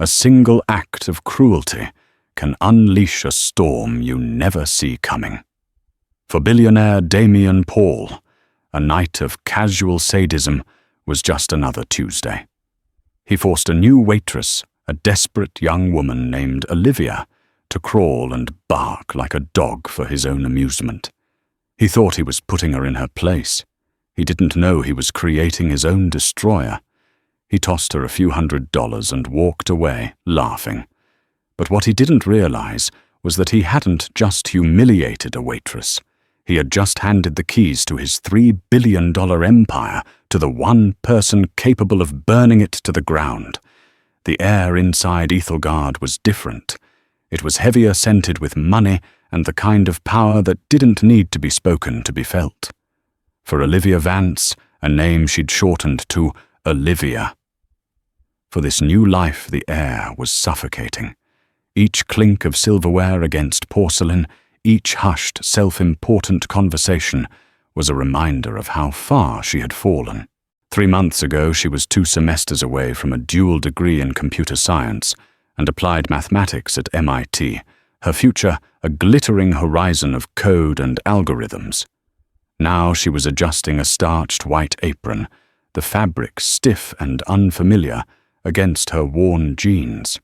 A single act of cruelty can unleash a storm you never see coming. For billionaire Damian Paul, a night of casual sadism was just another Tuesday. He forced a new waitress, a desperate young woman named Olivia, to crawl and bark like a dog for his own amusement. He thought he was putting her in her place. He didn't know he was creating his own destroyer. He tossed her a few $100s and walked away, laughing. But what he didn't realize was that he hadn't just humiliated a waitress. He had just handed the keys to his $3 billion empire to the one person capable of burning it to the ground. The air inside Ethelgard was different. It was heavier scented with money and the kind of power that didn't need to be spoken to be felt. For Olivia Vance, a name she'd shortened to Olivia. For this new life, the air was suffocating. Each clink of silverware against porcelain, each hushed, self-important conversation was a reminder of how far she had fallen. 3 months ago, she was 2 semesters away from a dual degree in computer science and applied mathematics at MIT, her future a glittering horizon of code and algorithms. Now she was adjusting a starched white apron, the fabric stiff and unfamiliar, against her worn jeans.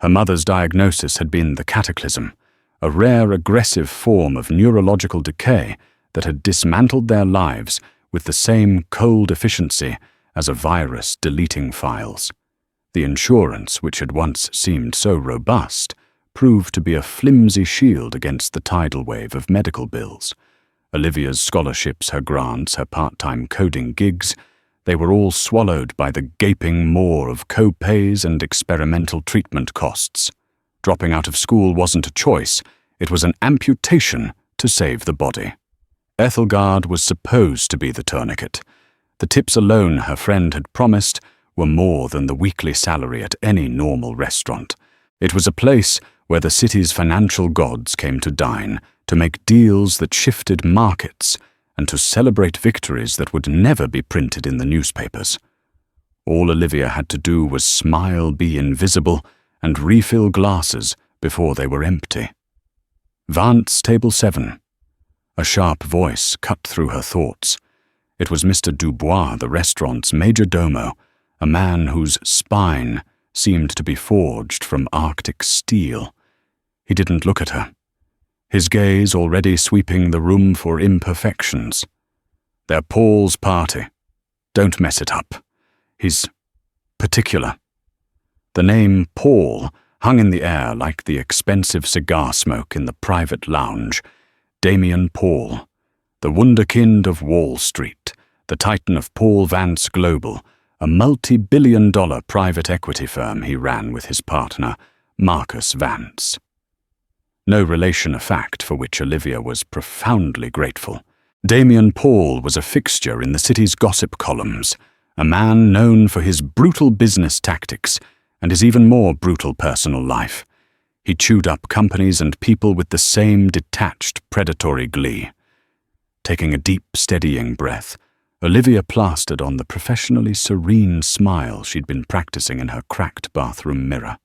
Her mother's diagnosis had been the cataclysm, a rare aggressive form of neurological decay that had dismantled their lives with the same cold efficiency as a virus deleting files. The insurance, which had once seemed so robust, proved to be a flimsy shield against the tidal wave of medical bills. Olivia's scholarships, her grants, her part-time coding gigs, they were all swallowed by the gaping maw of co-pays and experimental treatment costs. Dropping out of school wasn't a choice, it was an amputation to save the body. Ethelgard was supposed to be the tourniquet. The tips alone her friend had promised were more than the weekly salary at any normal restaurant. It was a place where the city's financial gods came to dine, to make deals that shifted markets, and to celebrate victories that would never be printed in the newspapers. All Olivia had to do was smile, be invisible, and refill glasses before they were empty. Vance, table 7. A sharp voice cut through her thoughts. It was Mr. Dubois, the restaurant's major domo, a man whose spine seemed to be forged from Arctic steel. He didn't look at her, his gaze already sweeping the room for imperfections. They're Paul's party. Don't mess it up. He's particular. The name Paul hung in the air like the expensive cigar smoke in the private lounge. Damian Paul, the wunderkind of Wall Street, the titan of Paul Vance Global, a multi-billion-dollar private equity firm he ran with his partner, Marcus Vance. No relation a fact for which Olivia was profoundly grateful. Damian Paul was a fixture in the city's gossip columns, a man known for his brutal business tactics and his even more brutal personal life. He chewed up companies and people with the same detached, predatory glee. Taking a deep, steadying breath, Olivia plastered on the professionally serene smile she'd been practicing in her cracked bathroom mirror.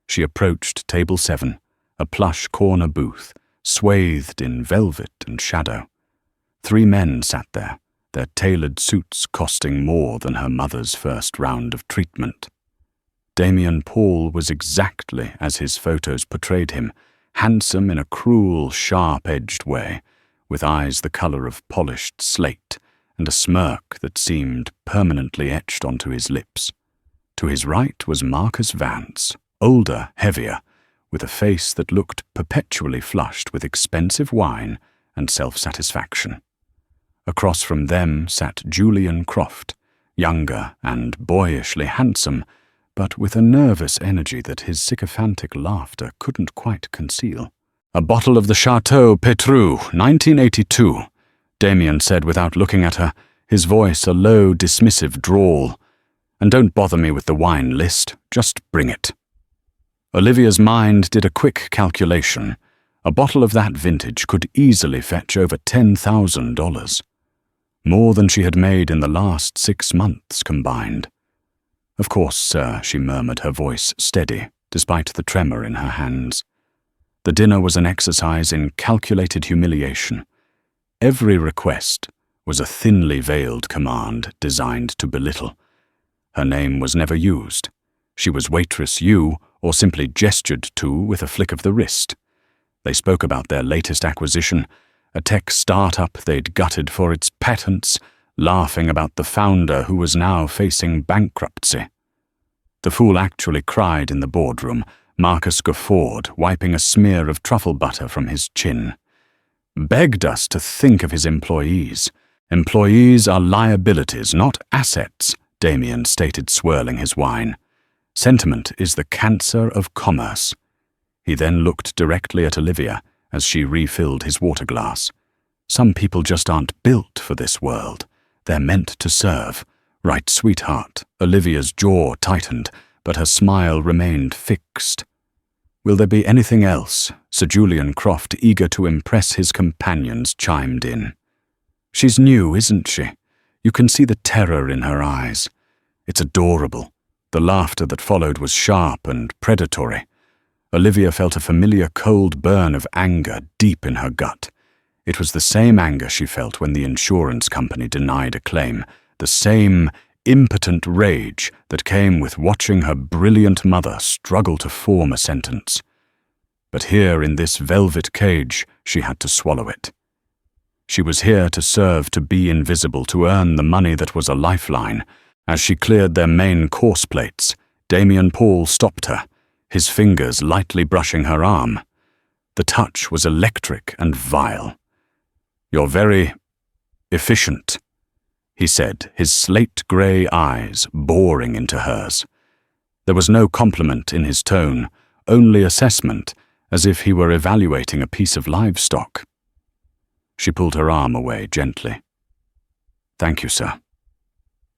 She approached table 7, a plush corner booth, swathed in velvet and shadow. 3 men sat there, their tailored suits costing more than her mother's first round of treatment. Damian Paul was exactly as his photos portrayed him, handsome in a cruel, sharp-edged way, with eyes the color of polished slate, and a smirk that seemed permanently etched onto his lips. To his right was Marcus Vance, older, heavier, with a face that looked perpetually flushed with expensive wine and self-satisfaction. Across from them sat Julian Croft, younger and boyishly handsome, but with a nervous energy that his sycophantic laughter couldn't quite conceal. "A bottle of the Chateau Petrus, 1982, Damian said without looking at her, his voice a low, dismissive drawl. "And don't bother me with the wine list, just bring it." Olivia's mind did a quick calculation. A bottle of that vintage could easily fetch over $10,000. More than she had made in the last 6 months combined. "Of course, sir," she murmured, her voice steady, despite the tremor in her hands. The dinner was an exercise in calculated humiliation. Every request was a thinly veiled command designed to belittle. Her name was never used. She was Waitress U, or simply gestured to with a flick of the wrist. They spoke about their latest acquisition, a tech startup they'd gutted for its patents, laughing about the founder who was now facing bankruptcy. The fool actually cried in the boardroom. Marcus guffawed, wiping a smear of truffle butter from his chin. Begged us to think of his employees. Employees are liabilities, not assets, Damien stated, swirling his wine. Sentiment is the cancer of commerce. He then looked directly at Olivia as she refilled his water glass. Some people just aren't built for this world. They're meant to serve. Right, sweetheart. Olivia's jaw tightened, but her smile remained fixed. Will there be anything else? Sir Julian Croft, eager to impress his companions, chimed in. She's new, isn't she? You can see the terror in her eyes. It's adorable. The laughter that followed was sharp and predatory. Olivia felt a familiar cold burn of anger deep in her gut. It was the same anger she felt when the insurance company denied a claim, the same impotent rage that came with watching her brilliant mother struggle to form a sentence. But here in this velvet cage, she had to swallow it. She was here to serve, to be invisible, to earn the money that was a lifeline. As she cleared their main course plates, Damien Paul stopped her, his fingers lightly brushing her arm. The touch was electric and vile. "You're very efficient," he said, his slate-grey eyes boring into hers. There was no compliment in his tone, only assessment, as if he were evaluating a piece of livestock. She pulled her arm away gently. "Thank you, sir."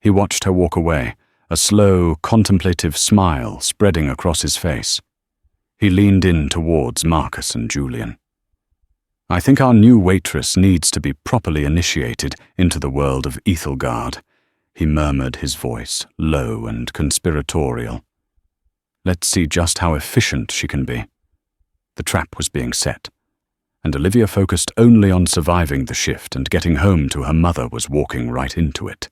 He watched her walk away, a slow, contemplative smile spreading across his face. He leaned in towards Marcus and Julian. "I think our new waitress needs to be properly initiated into the world of Ethelgard," he murmured, his voice low and conspiratorial. "Let's see just how efficient she can be." The trap was being set, and Olivia, focused only on surviving the shift and getting home to her mother, was walking right into it.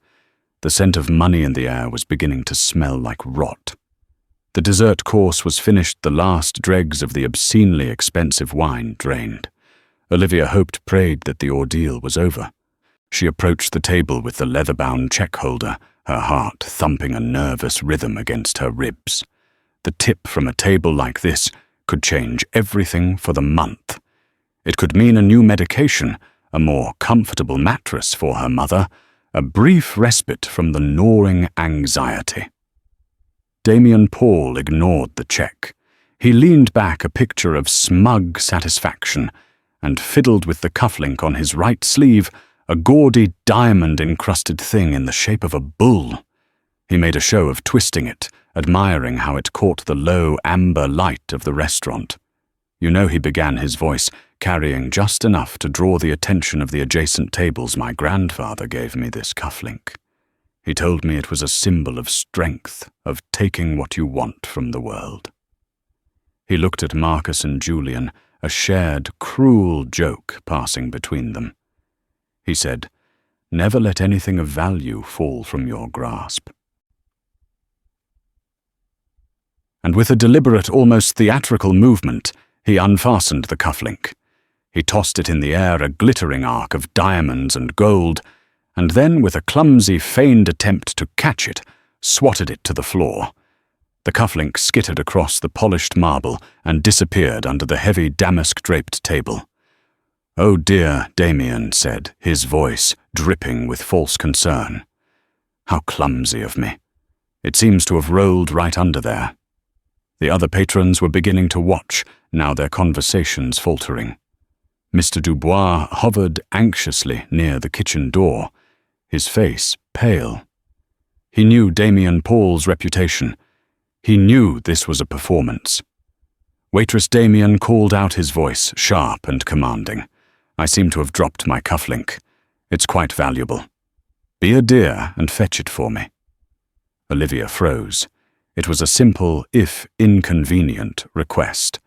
The scent of money in the air was beginning to smell like rot. The dessert course was finished, the last dregs of the obscenely expensive wine drained. Olivia hoped, prayed that the ordeal was over. She approached the table with the leather-bound check holder, her heart thumping a nervous rhythm against her ribs. The tip from a table like this could change everything for the month. It could mean a new medication, a more comfortable mattress for her mother, a brief respite from the gnawing anxiety. Damien Paul ignored the check. He leaned back, a picture of smug satisfaction, and fiddled with the cufflink on his right sleeve, a gaudy diamond-encrusted thing in the shape of a bull. He made a show of twisting it, admiring how it caught the low amber light of the restaurant. You know, he began, his voice carrying just enough to draw the attention of the adjacent tables. "My grandfather gave me this cufflink. He told me it was a symbol of strength, of taking what you want from the world." He looked at Marcus and Julian, a shared, cruel joke passing between them. He said, "Never let anything of value fall from your grasp." And with a deliberate, almost theatrical movement, he unfastened the cufflink. He tossed it in the air, a glittering arc of diamonds and gold, and then, with a clumsy, feigned attempt to catch it, swatted it to the floor. The cufflink skittered across the polished marble and disappeared under the heavy damask-draped table. "Oh dear," Damien said, his voice dripping with false concern. "How clumsy of me. It seems to have rolled right under there." The other patrons were beginning to watch, now their conversations faltering. Mr. Dubois hovered anxiously near the kitchen door, his face pale. He knew Damien Paul's reputation. He knew this was a performance. Waitress Damien called out, his voice sharp and commanding. "I seem to have dropped my cufflink. It's quite valuable. Be a dear and fetch it for me." Olivia froze. It was a simple, if inconvenient, request.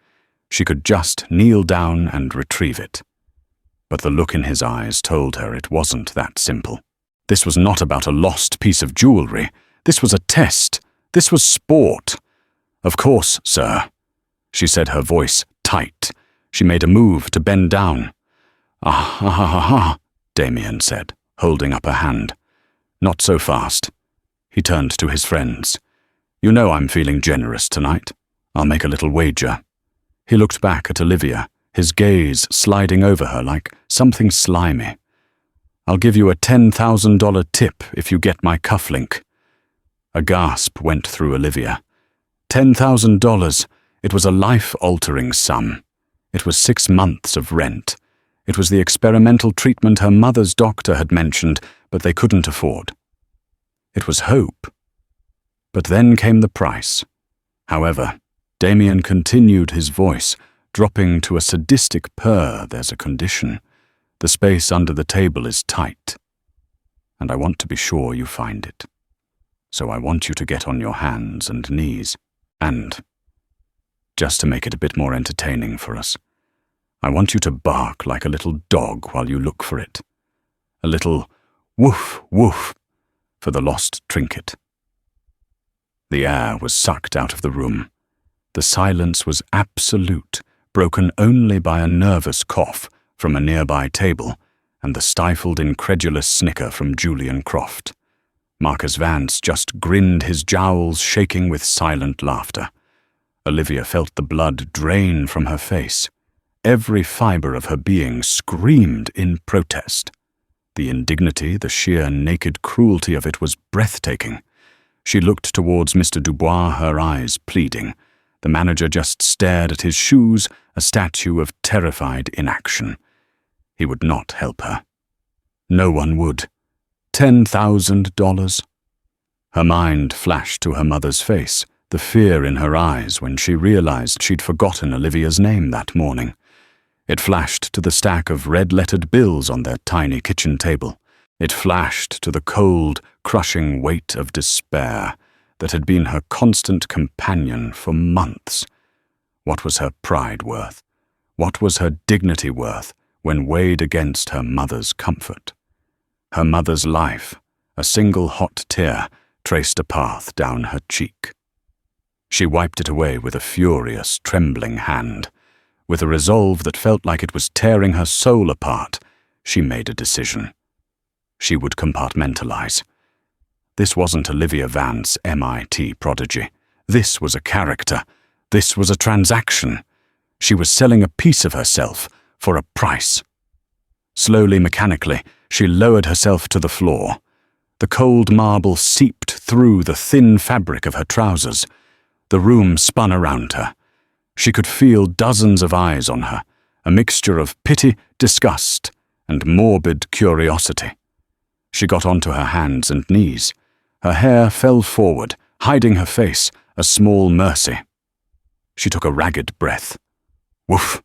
She could just kneel down and retrieve it. But the look in his eyes told her it wasn't that simple. This was not about a lost piece of jewelry. This was a test. This was sport. "Of course, sir," she said, her voice tight. She made a move to bend down. "Ah, Damien said, holding up a hand. "Not so fast." He turned to his friends. "You know I'm feeling generous tonight. I'll make a little wager." He looked back at Olivia, his gaze sliding over her like something slimy. "I'll give you a $10,000 tip if you get my cufflink." A gasp went through Olivia. $10,000. It was a life-altering sum. It was 6 months of rent. It was the experimental treatment her mother's doctor had mentioned, but they couldn't afford. It was hope. But then came the price. However, Damien continued his voice, dropping to a sadistic purr. "There's a condition. The space under the table is tight. And I want to be sure you find it. So I want you to get on your hands and knees. And, just to make it a bit more entertaining for us, I want you to bark like a little dog while you look for it. A little woof, woof for the lost trinket." The air was sucked out of the room. The silence was absolute, broken only by a nervous cough from a nearby table and the stifled, incredulous snicker from Julian Croft. Marcus Vance just grinned, his jowls shaking with silent laughter. Olivia felt the blood drain from her face. Every fiber of her being screamed in protest. The indignity, the sheer naked cruelty of it was breathtaking. She looked towards Mr. Dubois, her eyes pleading. The manager just stared at his shoes, a statue of terrified inaction. He would not help her. No one would. $10,000. Her mind flashed to her mother's face, the fear in her eyes when she realized she'd forgotten Olivia's name that morning. It flashed to the stack of red-lettered bills on their tiny kitchen table. It flashed to the cold, crushing weight of despair that had been her constant companion for months. What was her pride worth? What was her dignity worth when weighed against her mother's comfort? Her mother's life, a single hot tear, traced a path down her cheek. She wiped it away with a furious, trembling hand. With a resolve that felt like it was tearing her soul apart, she made a decision. She would compartmentalize. This wasn't Olivia Vance, MIT prodigy. This was a character. This was a transaction. She was selling a piece of herself for a price. Slowly, mechanically, she lowered herself to the floor. The cold marble seeped through the thin fabric of her trousers. The room spun around her. She could feel dozens of eyes on her, a mixture of pity, disgust, and morbid curiosity. She got onto her hands and knees. Her hair fell forward, hiding her face, a small mercy. She took a ragged breath. "Woof,"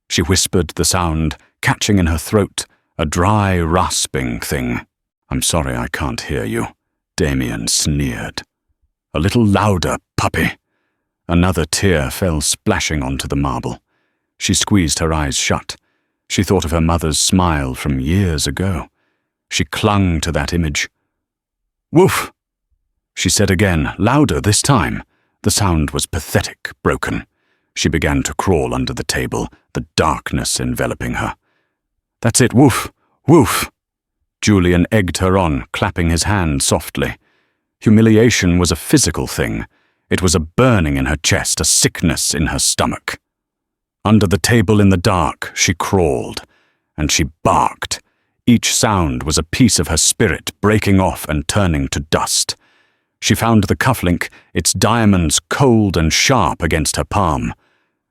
she whispered the sound, catching in her throat, a dry, rasping thing. "I'm sorry I can't hear you," Damien sneered. "A little louder, puppy." Another tear fell splashing onto the marble. She squeezed her eyes shut. She thought of her mother's smile from years ago. She clung to that image. "Woof," she said again, louder this time. The sound was pathetic, broken. She began to crawl under the table, the darkness enveloping her. "That's it, woof, woof." Julian egged her on, clapping his hand softly. Humiliation was a physical thing. It was a burning in her chest, a sickness in her stomach. Under the table in the dark, she crawled, and she barked. Each sound was a piece of her spirit breaking off and turning to dust. She found the cufflink, its diamonds cold and sharp against her palm.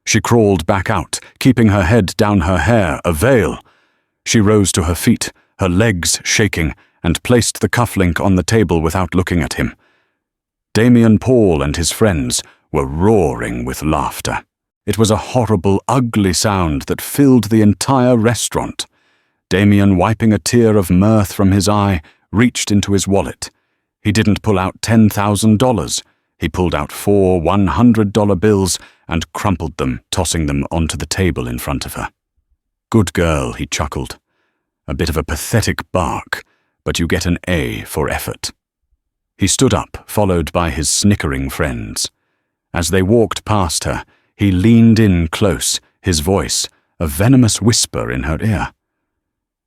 She crawled back out, keeping her head down her hair, a veil. She rose to her feet, her legs shaking, and placed the cufflink on the table without looking at him. Damien Paul and his friends were roaring with laughter. It was a horrible, ugly sound that filled the entire restaurant. Damien, wiping a tear of mirth from his eye, reached into his wallet. He didn't pull out $10,000. He pulled out 4 $100 bills and crumpled them, tossing them onto the table in front of her. "Good girl," he chuckled. "A bit of a pathetic bark, but you get an A for effort." He stood up, followed by his snickering friends. As they walked past her, he leaned in close, his voice a venomous whisper in her ear.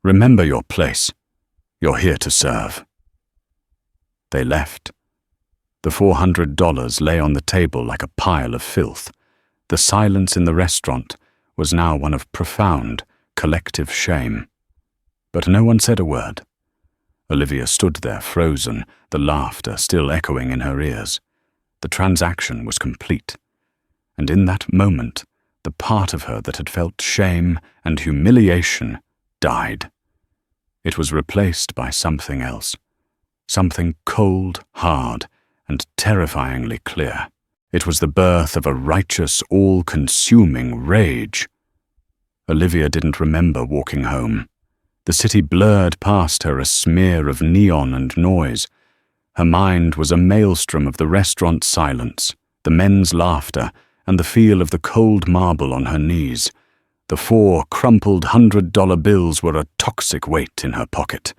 "Remember your place. You're here to serve." They left. The $400 lay on the table like a pile of filth. The silence in the restaurant was now one of profound, collective shame. But no one said a word. Olivia stood there frozen, the laughter still echoing in her ears. The transaction was complete. And in that moment, the part of her that had felt shame and humiliation died. It was replaced by something else. Something cold, hard, and terrifyingly clear. It was the birth of a righteous, all-consuming rage. Olivia didn't remember walking home. The city blurred past her, a smear of neon and noise. Her mind was a maelstrom of the restaurant silence, the men's laughter, and the feel of the cold marble on her knees. The 4 crumpled $100 bills were a toxic weight in her pocket.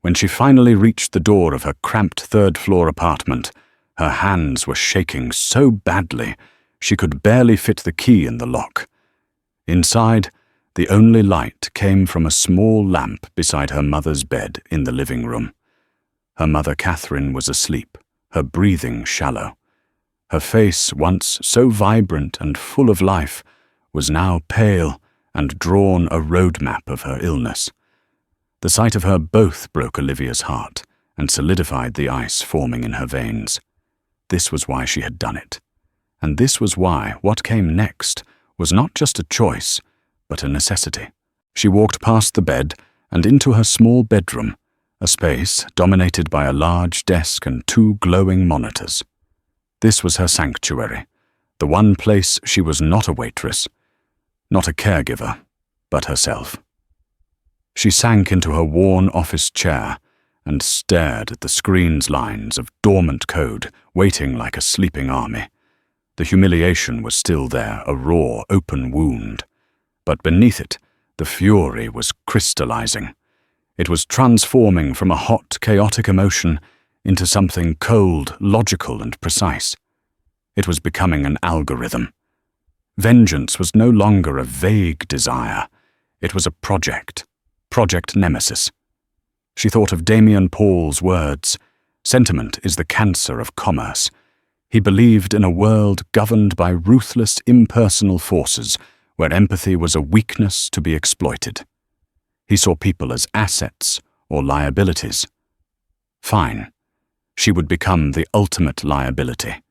When she finally reached the door of her cramped third-floor apartment, her hands were shaking so badly she could barely fit the key in the lock. Inside, the only light came from a small lamp beside her mother's bed in the living room. Her mother Catherine was asleep, her breathing shallow. Her face, once so vibrant and full of life, was now pale and drawn a roadmap of her illness. The sight of her both broke Olivia's heart and solidified the ice forming in her veins. This was why she had done it. And this was why what came next was not just a choice, but a necessity. She walked past the bed and into her small bedroom, a space dominated by a large desk and 2 glowing monitors. This was her sanctuary, the one place she was not a waitress, not a caregiver, but herself. She sank into her worn office chair and stared at the screen's lines of dormant code waiting like a sleeping army. The humiliation was still there, a raw, open wound. But beneath it, the fury was crystallizing. It was transforming from a hot, chaotic emotion into something cold, logical, and precise. It was becoming an algorithm. Vengeance was no longer a vague desire. It was a project. Project Nemesis. She thought of Damien Paul's words, "Sentiment is the cancer of commerce." He believed in a world governed by ruthless, impersonal forces, where empathy was a weakness to be exploited. He saw people as assets or liabilities. Fine. She would become the ultimate liability.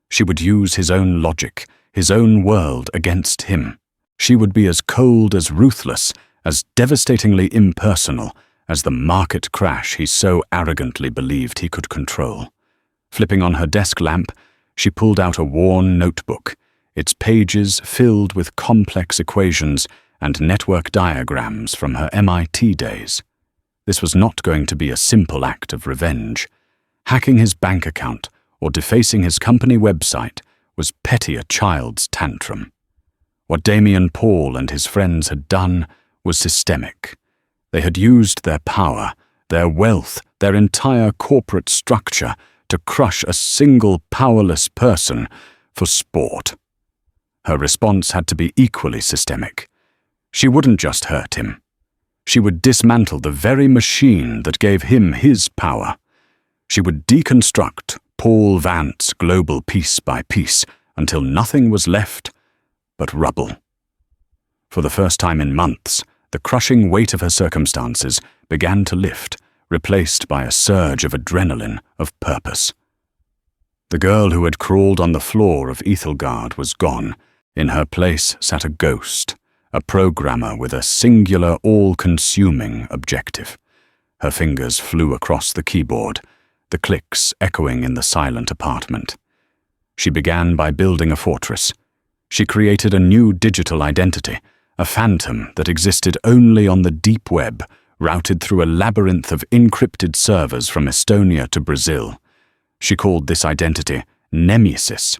She would use his own logic, his own world against him. She would be as cold, as ruthless, as devastatingly impersonal as the market crash he so arrogantly believed he could control. Flipping on her desk lamp, she pulled out a worn notebook, its pages filled with complex equations and network diagrams from her MIT days. This was not going to be a simple act of revenge. Hacking his bank account or defacing his company website was petty a child's tantrum. What Damien Paul and his friends had done was systemic. They had used their power, their wealth, their entire corporate structure to crush a single powerless person for sport. Her response had to be equally systemic. She wouldn't just hurt him. She would dismantle the very machine that gave him his power. She would deconstruct Paul Vance global piece by piece until nothing was left but rubble. For the first time in months, the crushing weight of her circumstances began to lift, replaced by a surge of adrenaline, of purpose. The girl who had crawled on the floor of Ethelgard was gone. In her place sat a ghost, a programmer with a singular, all-consuming objective. Her fingers flew across the keyboard, the clicks echoing in the silent apartment. She began by building a fortress. She created a new digital identity, a phantom that existed only on the deep web, routed through a labyrinth of encrypted servers from Estonia to Brazil. She called this identity Nemesis.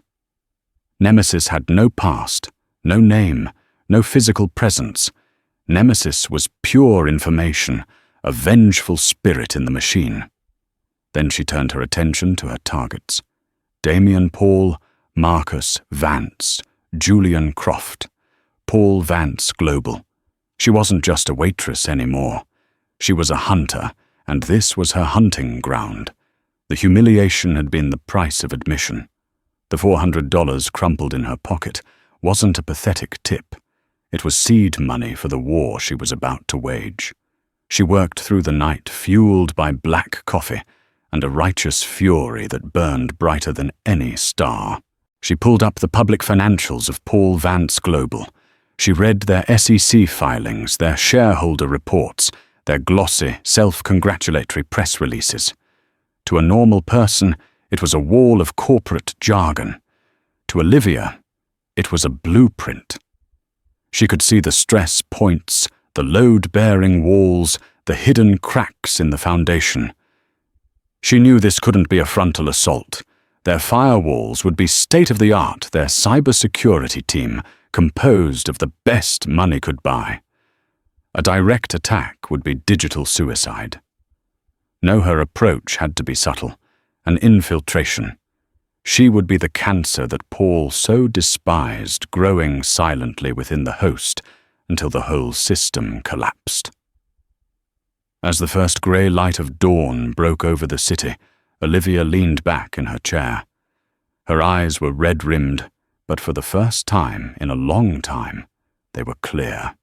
Nemesis had no past, no name, no physical presence. Nemesis was pure information, a vengeful spirit in the machine. Then she turned her attention to her targets. Damien Paul, Marcus Vance, Julian Croft, Paul Vance Global. She wasn't just a waitress anymore. She was a hunter, and this was her hunting ground. The humiliation had been the price of admission. The $400 crumpled in her pocket wasn't a pathetic tip. It was seed money for the war she was about to wage. She worked through the night, fueled by black coffee and a righteous fury that burned brighter than any star. She pulled up the public financials of Paul Vance Global. She read their SEC filings, their shareholder reports, their glossy, self-congratulatory press releases. To a normal person, it was a wall of corporate jargon. To Olivia, it was a blueprint. She could see the stress points, the load-bearing walls, the hidden cracks in the foundation. She knew this couldn't be a frontal assault. Their firewalls would be state-of-the-art, their cybersecurity team composed of the best money could buy. A direct attack would be digital suicide. No, her approach had to be subtle, an infiltration. She would be the cancer that Paul so despised, growing silently within the host until the whole system collapsed. As the first grey light of dawn broke over the city, Olivia leaned back in her chair. Her eyes were red-rimmed, but for the first time in a long time, they were clear.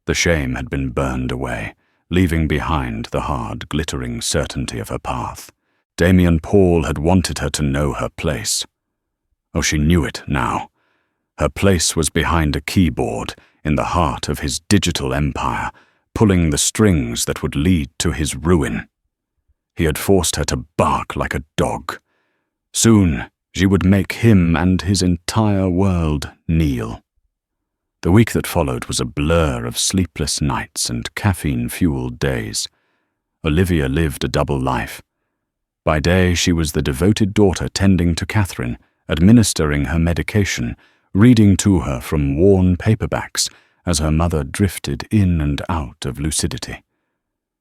The shame had been burned away, leaving behind the hard, glittering certainty of her path. Damien Paul had wanted her to know her place. Oh, she knew it now. Her place was behind a keyboard, in the heart of his digital empire, pulling the strings that would lead to his ruin. He had forced her to bark like a dog. Soon, she would make him and his entire world kneel. The week that followed was a blur of sleepless nights and caffeine-fueled days. Olivia lived a double life. By day, she was the devoted daughter tending to Catherine, administering her medication, reading to her from worn paperbacks as her mother drifted in and out of lucidity.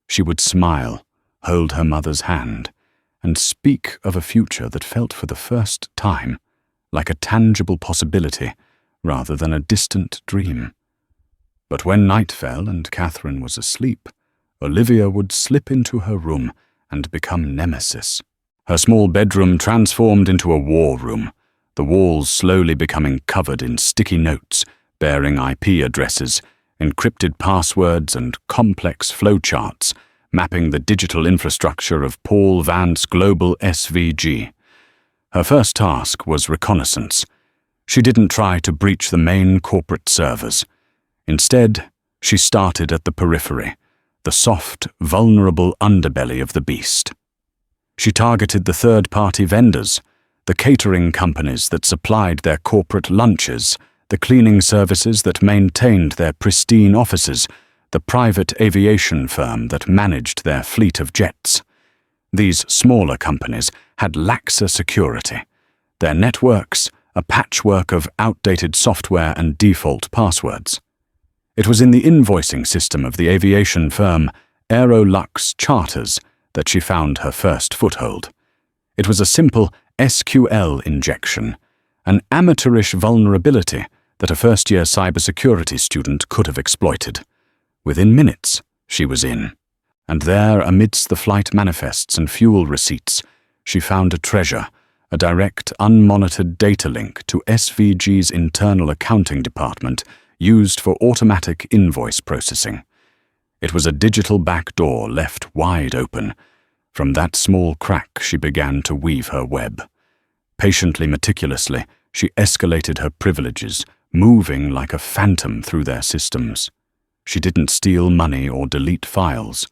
She would smile, hold her mother's hand, and speak of a future that felt for the first time like a tangible possibility rather than a distant dream. But when night fell and Catherine was asleep, Olivia would slip into her room and become Nemesis. Her small bedroom transformed into a war room, the walls slowly becoming covered in sticky notes bearing IP addresses, encrypted passwords, and complex flowcharts mapping the digital infrastructure of Paul Vance Global SVG. Her first task was reconnaissance. She didn't try to breach the main corporate servers. Instead, she started at the periphery, the soft, vulnerable underbelly of the beast. She targeted the third-party vendors, the catering companies that supplied their corporate lunches, the cleaning services that maintained their pristine offices, the private aviation firm that managed their fleet of jets. These smaller companies had laxer security. Their networks, a patchwork of outdated software and default passwords. It was in the invoicing system of the aviation firm Aerolux Charters that she found her first foothold. It was a simple SQL injection, an amateurish vulnerability that a first-year cybersecurity student could have exploited. Within minutes, she was in. And there, amidst the flight manifests and fuel receipts, she found a treasure, a direct, unmonitored data link to SVG's internal accounting department used for automatic invoice processing. It was a digital back door left wide open. From that small crack, she began to weave her web. Patiently, meticulously, she escalated her privileges, moving like a phantom through their systems. She didn't steal money or delete files.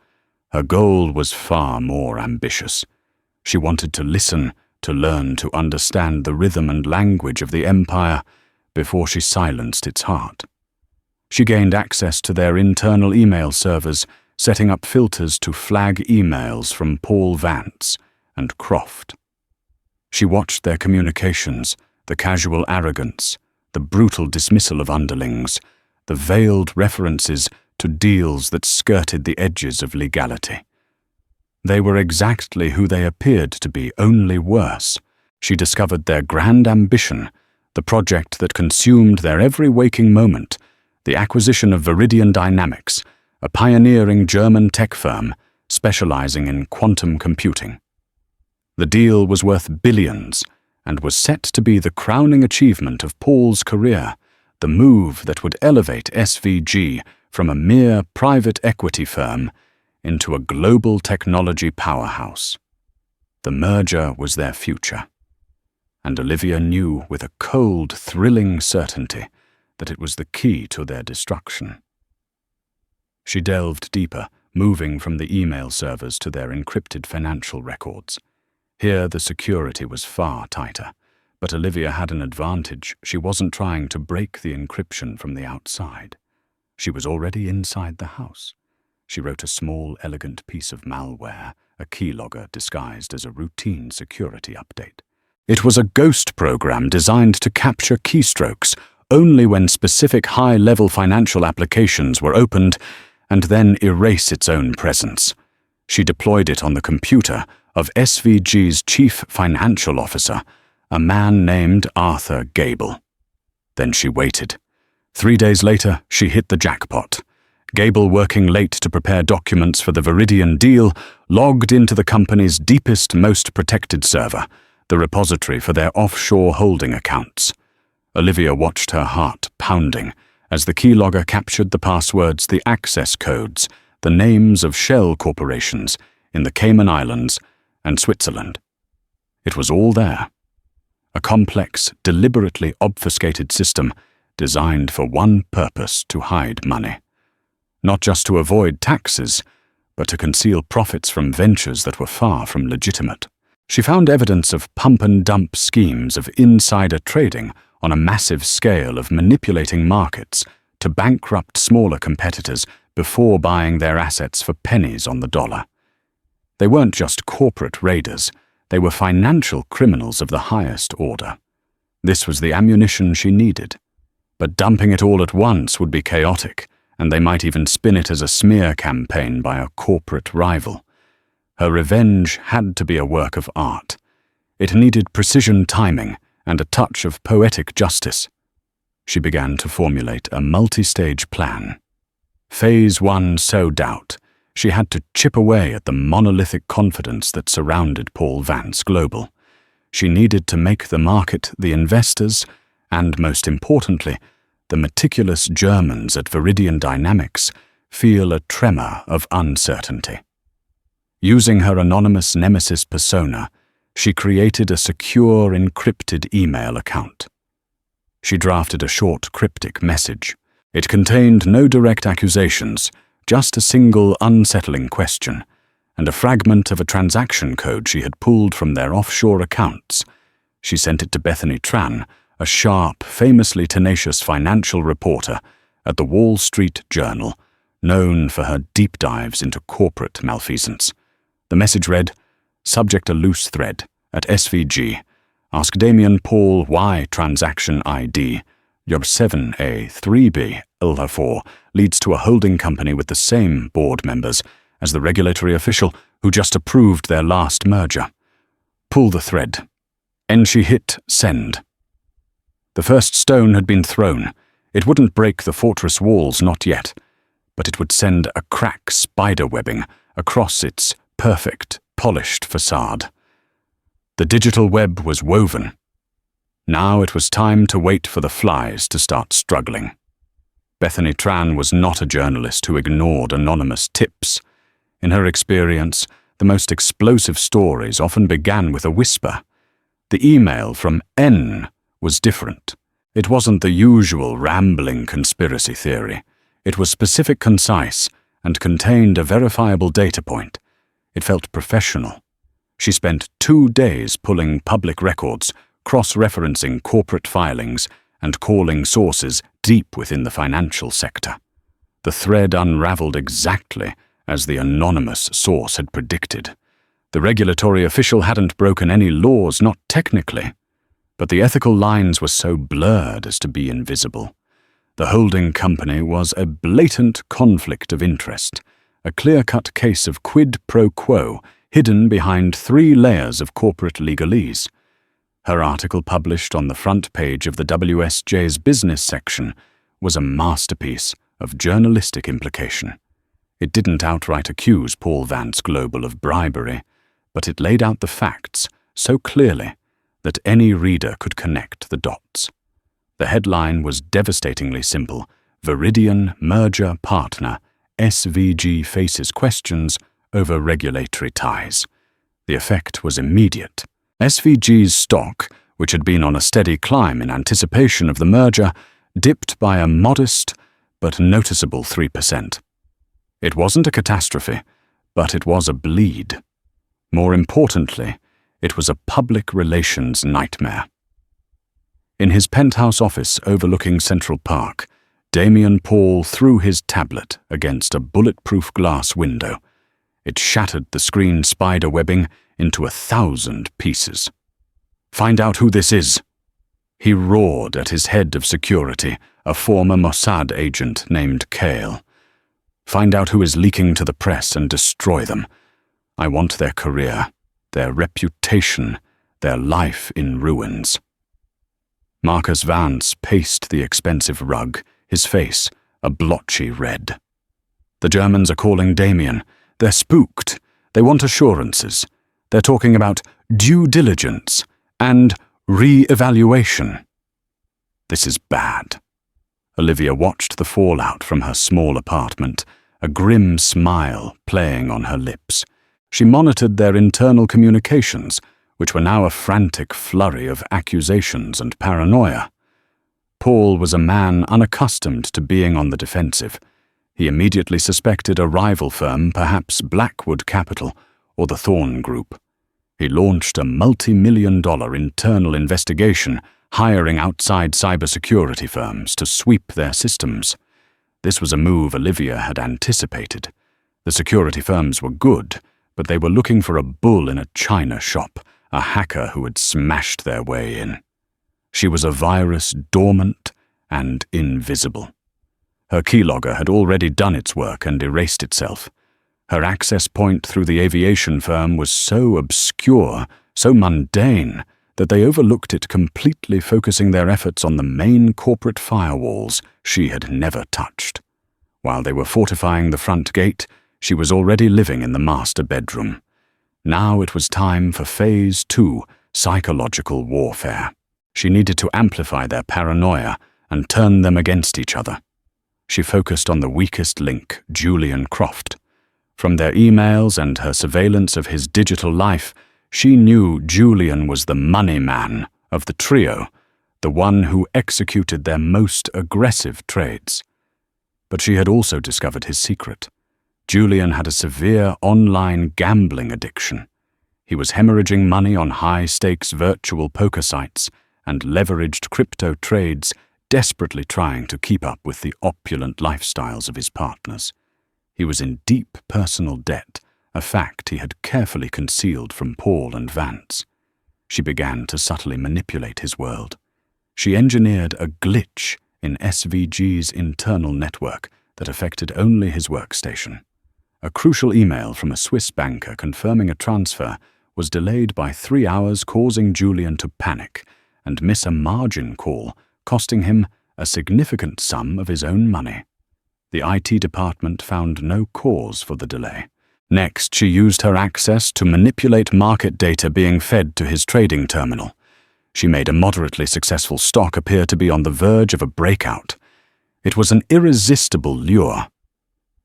Her goal was far more ambitious. She wanted to listen, to learn to understand the rhythm and language of the empire before she silenced its heart. She gained access to their internal email servers, setting up filters to flag emails from Paul Vance and Croft. She watched their communications, the casual arrogance, the brutal dismissal of underlings, the veiled references to deals that skirted the edges of legality. They were exactly who they appeared to be, only worse. She discovered their grand ambition, the project that consumed their every waking moment, the acquisition of Viridian Dynamics, a pioneering German tech firm specializing in quantum computing. The deal was worth billions and was set to be the crowning achievement of Paul's career, the move that would elevate SVG from a mere private equity firm into a global technology powerhouse. The merger was their future, and Olivia knew with a cold, thrilling certainty that it was the key to their destruction. She delved deeper, moving from the email servers to their encrypted financial records. Here the security was far tighter, but Olivia had an advantage. She wasn't trying to break the encryption from the outside. She was already inside the house. She wrote a small, elegant piece of malware, a keylogger disguised as a routine security update. It was a ghost program designed to capture keystrokes only when specific high-level financial applications were opened and then erase its own presence. She deployed it on the computer of SVG's chief financial officer, a man named Arthur Gable. Then she waited. 3 days later, she hit the jackpot. Gable, working late to prepare documents for the Viridian deal, logged into the company's deepest, most protected server, the repository for their offshore holding accounts. Olivia watched her heart pounding as the keylogger captured the passwords, the access codes, the names of shell corporations in the Cayman Islands and Switzerland. It was all there. A complex, deliberately obfuscated system designed for one purpose: to hide money. Not just to avoid taxes, but to conceal profits from ventures that were far from legitimate. She found evidence of pump-and-dump schemes of insider trading on a massive scale, of manipulating markets to bankrupt smaller competitors before buying their assets for pennies on the dollar. They weren't just corporate raiders, they were financial criminals of the highest order. This was the ammunition she needed. But dumping it all at once would be chaotic, and they might even spin it as a smear campaign by a corporate rival. Her revenge had to be a work of art. It needed precision timing and a touch of poetic justice. She began to formulate a multi-stage plan. Phase 1 sowed doubt. She had to chip away at the monolithic confidence that surrounded Paul Vance Global. She needed to make the market, the investors, and most importantly, the meticulous Germans at Viridian Dynamics feel a tremor of uncertainty. Using her anonymous nemesis persona, she created a secure, encrypted email account. She drafted a short, cryptic message. It contained no direct accusations, just a single unsettling question, and a fragment of a transaction code she had pulled from their offshore accounts. She sent it to Bethany Tran, a sharp, famously tenacious financial reporter at the Wall Street Journal, known for her deep dives into corporate malfeasance. The message read, "Subject a loose thread. At SVG. Ask Damien Paul why transaction ID, your 7A3B L4, leads to a holding company with the same board members as the regulatory official who just approved their last merger. Pull the thread." And she hit send. The first stone had been thrown. It wouldn't break the fortress walls, not yet, but it would send a crack spider-webbing across its perfect, polished facade. The digital web was woven. Now it was time to wait for the flies to start struggling. Bethany Tran was not a journalist who ignored anonymous tips. In her experience, the most explosive stories often began with a whisper. The email from N was different. It wasn't the usual rambling conspiracy theory. It was specific, concise, and contained a verifiable data point. It felt professional. She spent 2 days pulling public records, cross-referencing corporate filings, and calling sources deep within the financial sector. The thread unraveled exactly as the anonymous source had predicted. The regulatory official hadn't broken any laws, not technically, but the ethical lines were so blurred as to be invisible. The holding company was a blatant conflict of interest, a clear-cut case of quid pro quo hidden behind 3 layers of corporate legalese. Her article, published on the front page of the WSJ's business section, was a masterpiece of journalistic implication. It didn't outright accuse Paul Vance Global of bribery, but it laid out the facts so clearly that any reader could connect the dots. The headline was devastatingly simple: Viridian Merger Partner, SVG faces questions over regulatory ties. The effect was immediate. SVG's stock, which had been on a steady climb in anticipation of the merger, dipped by a modest but noticeable 3%. It wasn't a catastrophe, but it was a bleed. More importantly, it was a public relations nightmare. In his penthouse office overlooking Central Park, Damien Paul threw his tablet against a bulletproof glass window. It shattered the screen spider webbing into 1,000 pieces. "Find out who this is!" He roared at his head of security, a former Mossad agent named Kale. "Find out who is leaking to the press and destroy them. I want their career, their reputation, their life in ruins." Marcus Vance paced the expensive rug, his face a blotchy red. "The Germans are calling Damien. They're spooked. They want assurances. They're talking about due diligence and re-evaluation." This is bad. Olivia watched the fallout from her small apartment, a grim smile playing on her lips. She monitored their internal communications, which were now a frantic flurry of accusations and paranoia. Paul was a man unaccustomed to being on the defensive. He immediately suspected a rival firm, perhaps Blackwood Capital or the Thorn Group. He launched a multi-million-dollar internal investigation, hiring outside cybersecurity firms to sweep their systems. This was a move Olivia had anticipated. The security firms were good, but they were looking for a bull in a china shop, a hacker who had smashed their way in. She was a virus dormant and invisible. Her keylogger had already done its work and erased itself. Her access point through the aviation firm was so obscure, so mundane, that they overlooked it completely, focusing their efforts on the main corporate firewalls she had never touched. While they were fortifying the front gate, she was already living in the master bedroom. Now it was time for Phase 2, psychological warfare. She needed to amplify their paranoia and turn them against each other. She focused on the weakest link, Julian Croft. From their emails and her surveillance of his digital life, she knew Julian was the money man of the trio, the one who executed their most aggressive trades. But she had also discovered his secret. Julian had a severe online gambling addiction. He was hemorrhaging money on high-stakes virtual poker sites and leveraged crypto trades, desperately trying to keep up with the opulent lifestyles of his partners. He was in deep personal debt, a fact he had carefully concealed from Paul and Vance. She began to subtly manipulate his world. She engineered a glitch in SVG's internal network that affected only his workstation. A crucial email from a Swiss banker confirming a transfer was delayed by 3 hours, causing Julian to panic and miss a margin call, costing him a significant sum of his own money. The IT department found no cause for the delay. Next, she used her access to manipulate market data being fed to his trading terminal. She made a moderately successful stock appear to be on the verge of a breakout. It was an irresistible lure.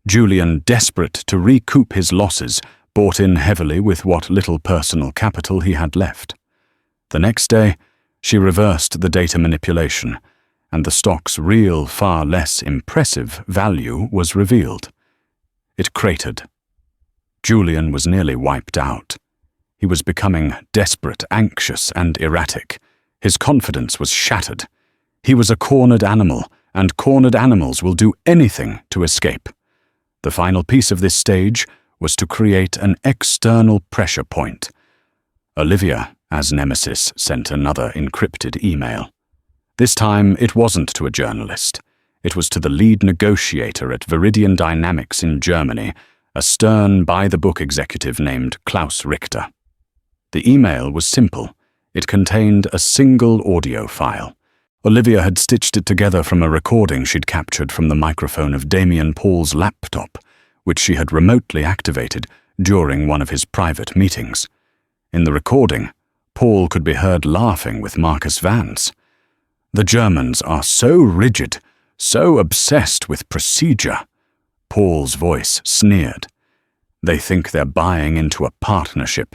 Julian, desperate to recoup his losses, bought in heavily with what little personal capital he had left. The next day, she reversed the data manipulation, and the stock's real, far less impressive value was revealed. It cratered. Julian was nearly wiped out. He was becoming desperate, anxious, and erratic. His confidence was shattered. He was a cornered animal, and cornered animals will do anything to escape. The final piece of this stage was to create an external pressure point. Olivia, as Nemesis, sent another encrypted email. This time it wasn't to a journalist. It was to the lead negotiator at Viridian Dynamics in Germany, a stern, by-the-book executive named Klaus Richter. The email was simple. It contained a single audio file. Olivia had stitched it together from a recording she'd captured from the microphone of Damien Paul's laptop, which she had remotely activated during one of his private meetings. In the recording, Paul could be heard laughing with Marcus Vance. "The Germans are so rigid, so obsessed with procedure," Paul's voice sneered. "They think they're buying into a partnership.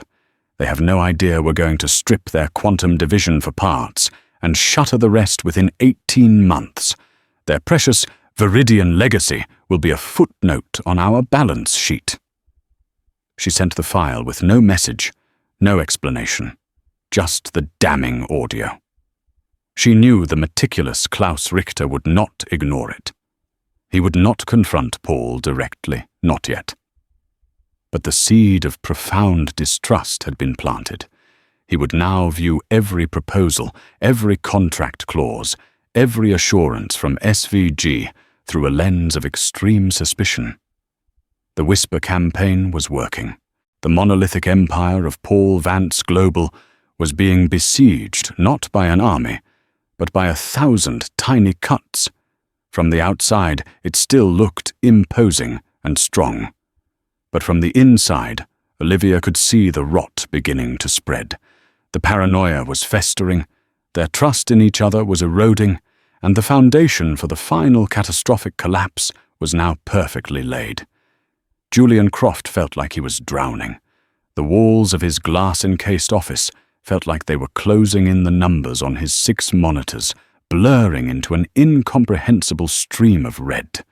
They have no idea we're going to strip their quantum division for parts and shutter the rest within 18 months. Their precious Viridian legacy will be a footnote on our balance sheet." She sent the file with no message, no explanation, just the damning audio. She knew the meticulous Klaus Richter would not ignore it. He would not confront Paul directly, not yet. But the seed of profound distrust had been planted. He would now view every proposal, every contract clause, every assurance from SVG through a lens of extreme suspicion. The Whisper campaign was working. The monolithic empire of Paul Vance Global was being besieged not by an army, but by 1,000 tiny cuts. From the outside, it still looked imposing and strong. But from the inside, Olivia could see the rot beginning to spread. The paranoia was festering, their trust in each other was eroding, and the foundation for the final catastrophic collapse was now perfectly laid. Julian Croft felt like he was drowning. The walls of his glass-encased office felt like they were closing in the numbers on his 6 monitors, blurring into an incomprehensible stream of red.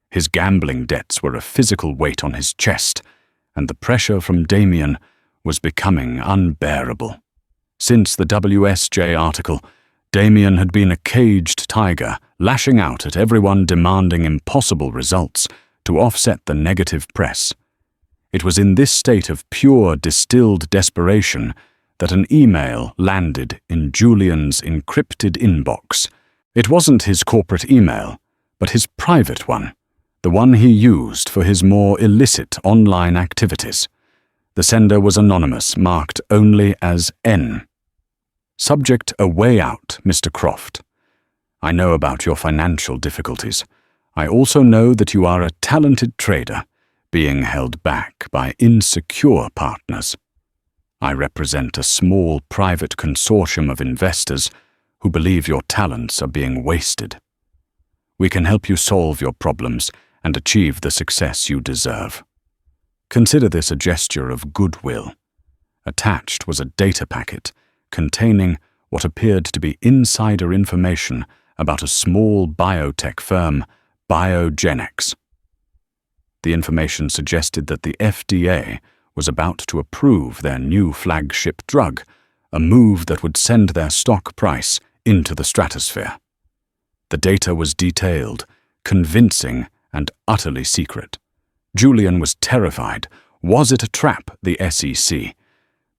His gambling debts were a physical weight on his chest, and the pressure from Damien was becoming unbearable. Since the WSJ article, Damien had been a caged tiger, lashing out at everyone demanding impossible results to offset the negative press. It was in this state of pure distilled desperation that an email landed in Julian's encrypted inbox. It wasn't his corporate email, but his private one, the one he used for his more illicit online activities. The sender was anonymous, marked only as N. Subject: a way out, Mr. Croft. I know about your financial difficulties. I also know that you are a talented trader, being held back by insecure partners. I represent a small private consortium of investors who believe your talents are being wasted. We can help you solve your problems and achieve the success you deserve. Consider this a gesture of goodwill. Attached was a data packet containing what appeared to be insider information about a small biotech firm, Biogenex. The information suggested that the FDA was about to approve their new flagship drug, a move that would send their stock price into the stratosphere. The data was detailed, convincing, and utterly secret. Julian was terrified. Was it a trap, the SEC?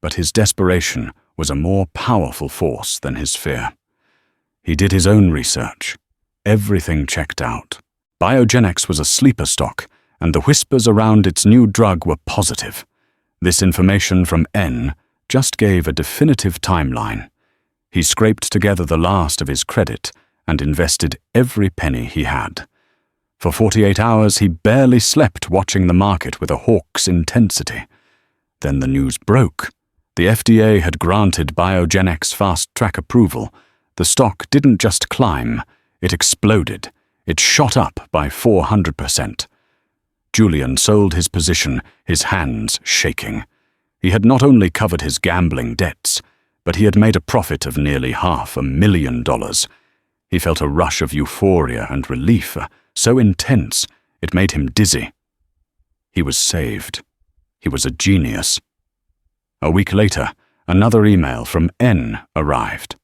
But his desperation was a more powerful force than his fear. He did his own research. Everything checked out. Biogenex was a sleeper stock, and the whispers around its new drug were positive. This information from N just gave a definitive timeline. He scraped together the last of his credit and invested every penny he had. For 48 hours, he barely slept, watching the market with a hawk's intensity. Then the news broke. The FDA had granted Biogenex fast-track approval. The stock didn't just climb, it exploded. It shot up by 400%. Julian sold his position, his hands shaking. He had not only covered his gambling debts, but he had made a profit of nearly $500,000. He felt a rush of euphoria and relief, so intense it made him dizzy. He was saved. He was a genius. A week later, another email from N arrived.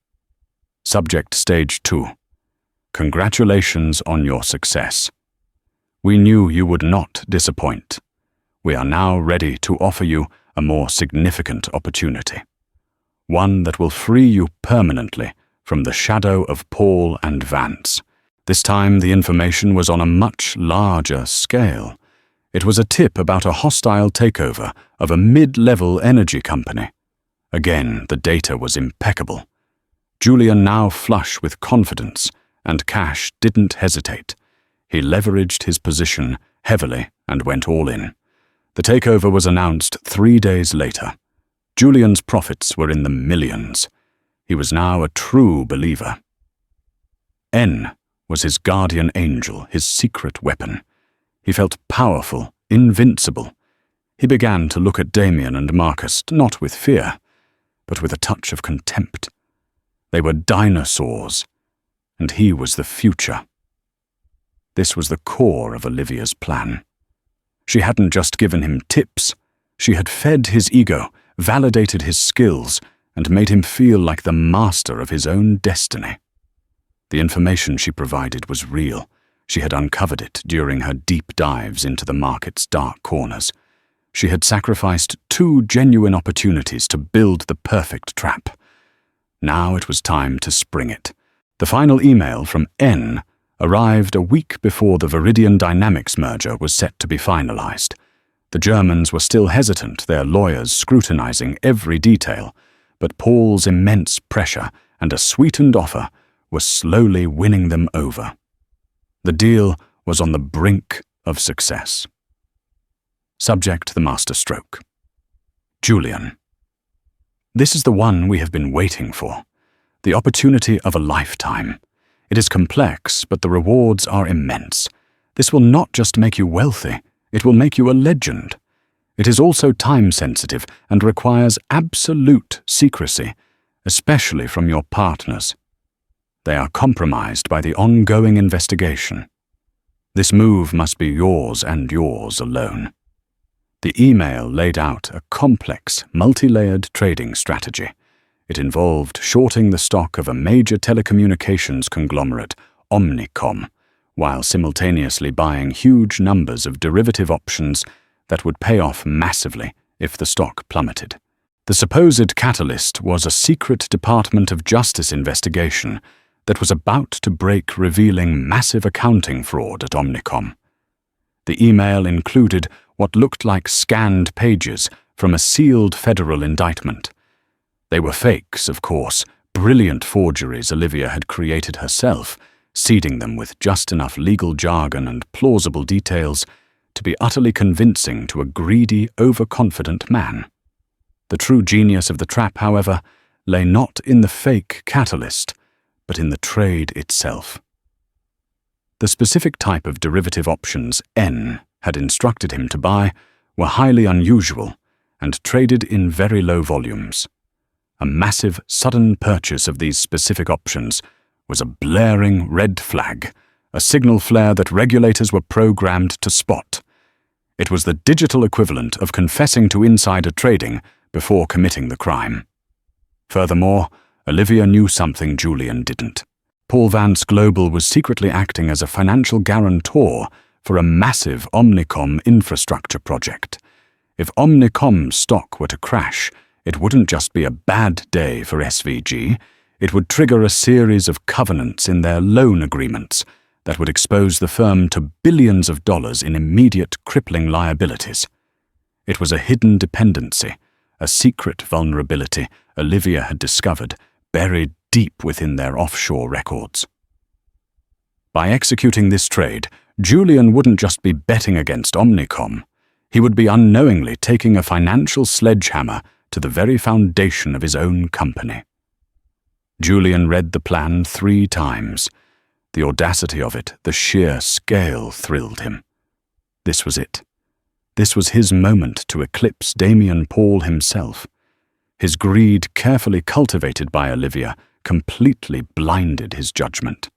Subject: Stage 2. Congratulations on your success. We knew you would not disappoint. We are now ready to offer you a more significant opportunity. One that will free you permanently from the shadow of Paul and Vance. This time the information was on a much larger scale. It was a tip about a hostile takeover of a mid-level energy company. Again, the data was impeccable. Julian, now flush with confidence, and cash, didn't hesitate. He leveraged his position heavily and went all in. The takeover was announced 3 days later. Julian's profits were in the millions. He was now a true believer. N was his guardian angel, his secret weapon. He felt powerful, invincible. He began to look at Damien and Marcus, not with fear, but with a touch of contempt. They were dinosaurs, and he was the future. This was the core of Olivia's plan. She hadn't just given him tips. She had fed his ego, validated his skills, and made him feel like the master of his own destiny. The information she provided was real. She had uncovered it during her deep dives into the market's dark corners. She had sacrificed 2 genuine opportunities to build the perfect trap. Now it was time to spring it. The final email from N arrived a week before the Viridian Dynamics merger was set to be finalized. The Germans were still hesitant, their lawyers scrutinizing every detail, but Paul's immense pressure and a sweetened offer were slowly winning them over. The deal was on the brink of success. Subject the masterstroke. Julian. This is the one we have been waiting for. The opportunity of a lifetime. It is complex, but the rewards are immense. This will not just make you wealthy, it will make you a legend. It is also time-sensitive and requires absolute secrecy, especially from your partners. They are compromised by the ongoing investigation. This move must be yours and yours alone. The email laid out a complex, multi-layered trading strategy. It involved shorting the stock of a major telecommunications conglomerate, Omnicom, while simultaneously buying huge numbers of derivative options that would pay off massively if the stock plummeted. The supposed catalyst was a secret Department of Justice investigation that was about to break, revealing massive accounting fraud at Omnicom. The email included what looked like scanned pages from a sealed federal indictment. They were fakes, of course, brilliant forgeries Olivia had created herself, seeding them with just enough legal jargon and plausible details to be utterly convincing to a greedy, overconfident man. The true genius of the trap, however, lay not in the fake catalyst, but in the trade itself. The specific type of derivative options N had instructed him to buy were highly unusual and traded in very low volumes. A massive, sudden purchase of these specific options was a blaring red flag, a signal flare that regulators were programmed to spot. It was the digital equivalent of confessing to insider trading before committing the crime. Furthermore, Olivia knew something Julian didn't. Paul Vance Global was secretly acting as a financial guarantor for a massive Omnicom infrastructure project. If Omnicom's stock were to crash, it wouldn't just be a bad day for SVG, it would trigger a series of covenants in their loan agreements that would expose the firm to billions of dollars in immediate crippling liabilities. It was a hidden dependency, a secret vulnerability Olivia had discovered, buried deep within their offshore records. By executing this trade, Julian wouldn't just be betting against Omnicom, he would be unknowingly taking a financial sledgehammer to the very foundation of his own company. Julian read the plan 3 times. The audacity of it, the sheer scale thrilled him. This was it. This was his moment to eclipse Damien Paul himself. His greed, carefully cultivated by Olivia, completely blinded his judgment.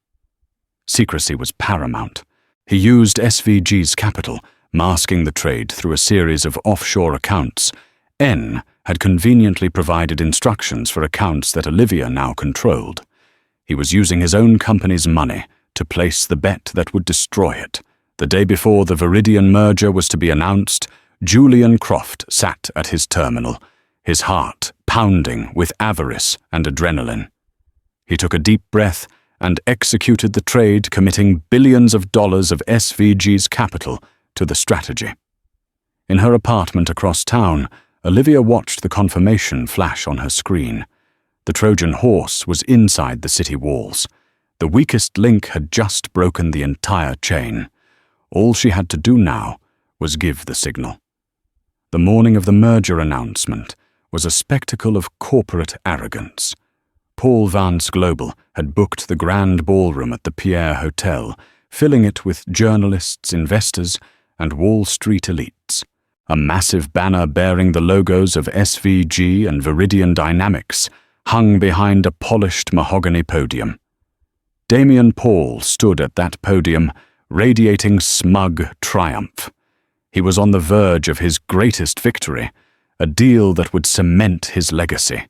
Secrecy was paramount. He used SVG's capital, masking the trade through a series of offshore accounts. N had conveniently provided instructions for accounts that Olivia now controlled. He was using his own company's money to place the bet that would destroy it, The day before the Viridian merger was to be announced, Julian Croft sat at his terminal, his heart pounding with avarice and adrenaline. He took a deep breath and executed the trade, committing billions of dollars of SVG's capital to the strategy. In her apartment across town, Olivia watched the confirmation flash on her screen. The Trojan horse was inside the city walls. The weakest link had just broken the entire chain. All she had to do now was give the signal. The morning of the merger announcement was a spectacle of corporate arrogance. Paul Vance Global had booked the grand ballroom at the Pierre Hotel, filling it with journalists, investors, and Wall Street elites. A massive banner bearing the logos of SVG and Viridian Dynamics hung behind a polished mahogany podium. Damian Paul stood at that podium, radiating smug triumph. He was on the verge of his greatest victory, a deal that would cement his legacy.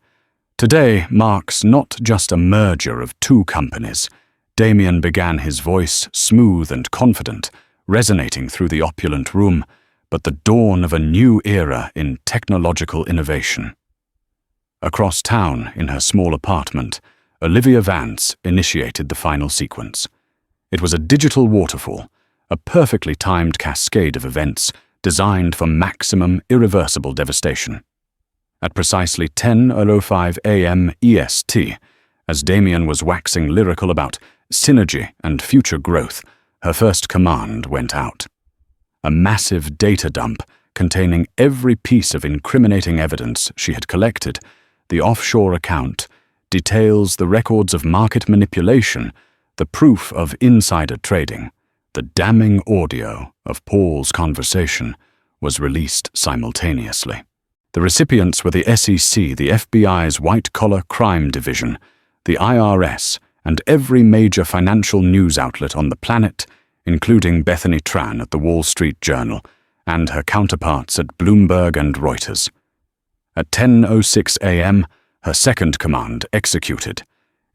Today marks not just a merger of two companies. Damian began, his voice smooth and confident, resonating through the opulent room, but the dawn of a new era in technological innovation. Across town, in her small apartment, Olivia Vance initiated the final sequence. It was a digital waterfall, a perfectly timed cascade of events designed for maximum irreversible devastation. At precisely 10:05 a.m. EST, as Damian was waxing lyrical about synergy and future growth, her first command went out. A massive data dump containing every piece of incriminating evidence she had collected, the offshore account, details, the records of market manipulation, the proof of insider trading, the damning audio of Paul's conversation, was released simultaneously. The recipients were the SEC, the FBI's white-collar crime division, the IRS, and every major financial news outlet on the planet, including Bethany Tran at the Wall Street Journal and her counterparts at Bloomberg and Reuters. At 10:06 a.m., her second command executed.